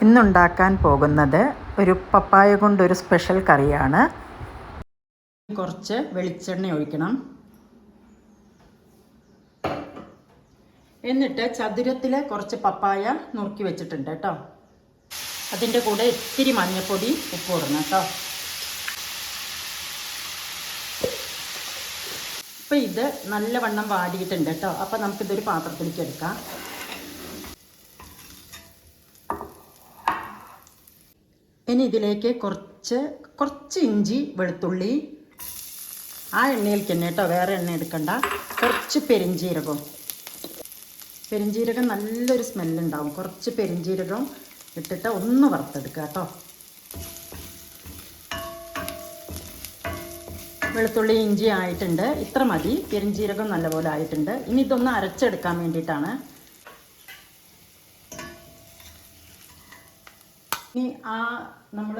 ഇന്നുണ്ടാക്കാൻ പോകുന്നത് ഒരു പപ്പായ കൊണ്ടൊരു സ്പെഷ്യൽ കറിയാണ്. കുറച്ച് വെളിച്ചെണ്ണ ഒഴിക്കണം. എന്നിട്ട് ചതുരത്തിൽ കുറച്ച് പപ്പായ നുറുക്കി വെച്ചിട്ടുണ്ട് കേട്ടോ. അതിൻ്റെ കൂടെ ഇത്തിരി മഞ്ഞൾപ്പൊടി, ഉപ്പ് ഇടണം കേട്ടോ. ഇപ്പം ഇത് നല്ലവണ്ണം വാടിയിട്ടുണ്ട് കേട്ടോ. അപ്പം നമുക്കിതൊരു പാത്രത്തിലേക്ക് എടുക്കാം. ഇനി ഇതിലേക്ക് കുറച്ച് ഇഞ്ചി, വെളുത്തുള്ളി, ആ എണ്ണയിലേക്ക് തന്നെ കേട്ടോ, വേറെ എണ്ണ എടുക്കണ്ട. കുറച്ച് പെരിഞ്ജീരകം നല്ലൊരു സ്മെല്ലുണ്ടാവും. കുറച്ച് പെരിഞ്ജീരകം ഇട്ടിട്ട് ഒന്ന് വറുത്തെടുക്കുക കേട്ടോ. വെളുത്തുള്ളി, ഇഞ്ചി ആയിട്ടുണ്ട്, ഇത്ര മതി. പെരിഞ്ജീരകം നല്ലപോലെ ആയിട്ടുണ്ട്. ഇനി ഇതൊന്ന് അരച്ചെടുക്കാൻ വേണ്ടിയിട്ടാണ്. ഇനി നമ്മൾ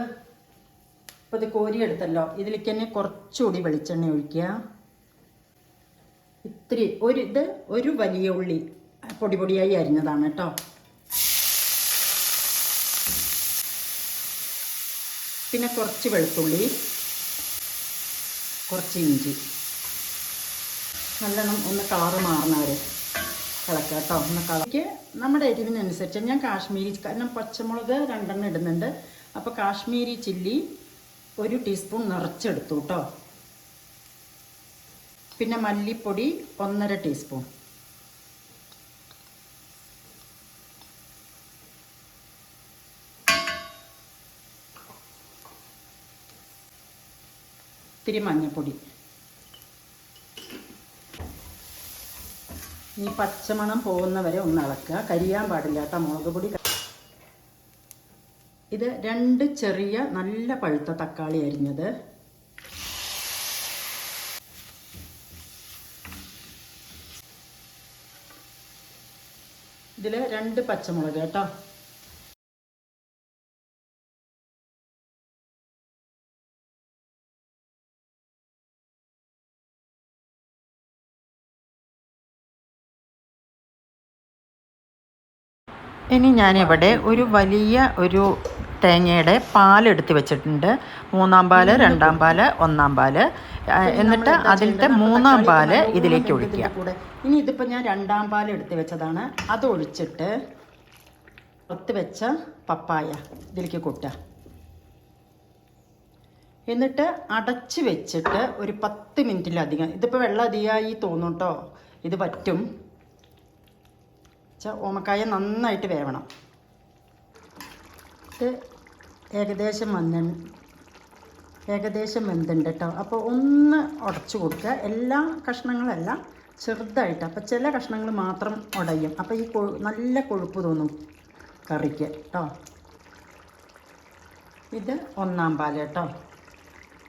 ഇപ്പോൾ ഇത് കോരിയെടുത്തല്ലോ, ഇതിലേക്ക് തന്നെ കുറച്ചുകൂടി വെളിച്ചെണ്ണ ഒഴിക്കുക. ഇത്തിരി ഒരു വലിയ ഉള്ളി പൊടി പൊടിയായി അരിഞ്ഞതാണ് കേട്ടോ. പിന്നെ കുറച്ച് വെളുത്തുള്ളി, കുറച്ച് ഇഞ്ചി, നല്ലോണം ഒന്ന് കളറ് മാറുന്നവരെ ഇളക്കുക കേട്ടോ. ഒന്ന് കളക്ക് നമ്മുടെ എരിവിനനുസരിച്ച്. ഞാൻ കാശ്മീരി, കാരണം പച്ചമുളക് 2 എണ്ണം ഇടുന്നുണ്ട്. അപ്പോൾ കാശ്മീരി ചില്ലി 1 ടീസ്പൂൺ നിറച്ചെടുത്തു കേട്ടോ. പിന്നെ മല്ലിപ്പൊടി 1.5 ടീസ്പൂൺ. ഇത്തിരി മഞ്ഞൾപ്പൊടി. ഈ പച്ചമണം പോകുന്നവരെ ഒന്ന് ഇളക്കുക. കരിയാൻ പാടില്ല കേട്ടോ മുളക് പൊടി. ഇത് 2 ചെറിയ നല്ല പഴുത്ത തക്കാളി അരിഞ്ഞത്, ഇതിൽ 2 പച്ചമുളക് കേട്ടോ. ഇനി ഞാനിവിടെ ഒരു വലിയ തേങ്ങയുടെ പാലെടുത്ത് വെച്ചിട്ടുണ്ട്. 3-ാം പാല്, 2-ാം പാല്, 1-ാം പാല്. എന്നിട്ട് അതിലത്തെ 3-ാം പാല് ഇതിലേക്ക് ഒഴിക്കുക. ഇനി ഇതിപ്പോൾ ഞാൻ 2-ാം പാൽ എടുത്ത് വെച്ചതാണ്. അത് ഒഴിച്ചിട്ട് ഒത്ത് വെച്ച പപ്പായ ഇതിലേക്ക് കൊട്ടുക. എന്നിട്ട് അടച്ച് വെച്ചിട്ട് ഒരു 10 മിനിറ്റിലധികം, ഇതിപ്പോൾ വെള്ളം അധികമായി തോന്നും കേട്ടോ, ഇത് പറ്റും. ഓമക്കായ നന്നായിട്ട് വേവണം. ഇത് ഏകദേശം വെന്തുണ്ട് കേട്ടോ. അപ്പോൾ ഒന്ന് ഉടച്ചു കൊടുക്കുക. എല്ലാ കഷ്ണങ്ങളല്ല, ചെറുതായിട്ട്. അപ്പോൾ ചില കഷ്ണങ്ങൾ മാത്രം ഉടയും. അപ്പോൾ ഈ നല്ല കൊഴുപ്പ് തോന്നും കറിക്ക് കേട്ടോ. ഇത് 1-ാം പാല് കേട്ടോ.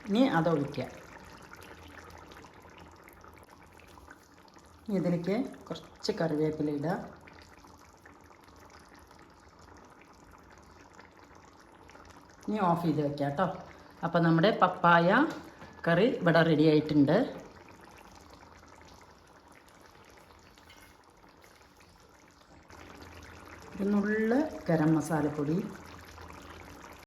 ഇനി അതൊഴിക്കുക. ഇതിലേക്ക് കുറച്ച് കറിവേപ്പില ഇടുക. ഇനി ഓഫ് ചെയ്ത് വയ്ക്കാം കേട്ടോ. അപ്പോൾ നമ്മുടെ പപ്പായ കറി ഇവിടെ റെഡി ആയിട്ടുണ്ട്. ഒരു നുള്ള് ഗരം മസാലപ്പൊടി,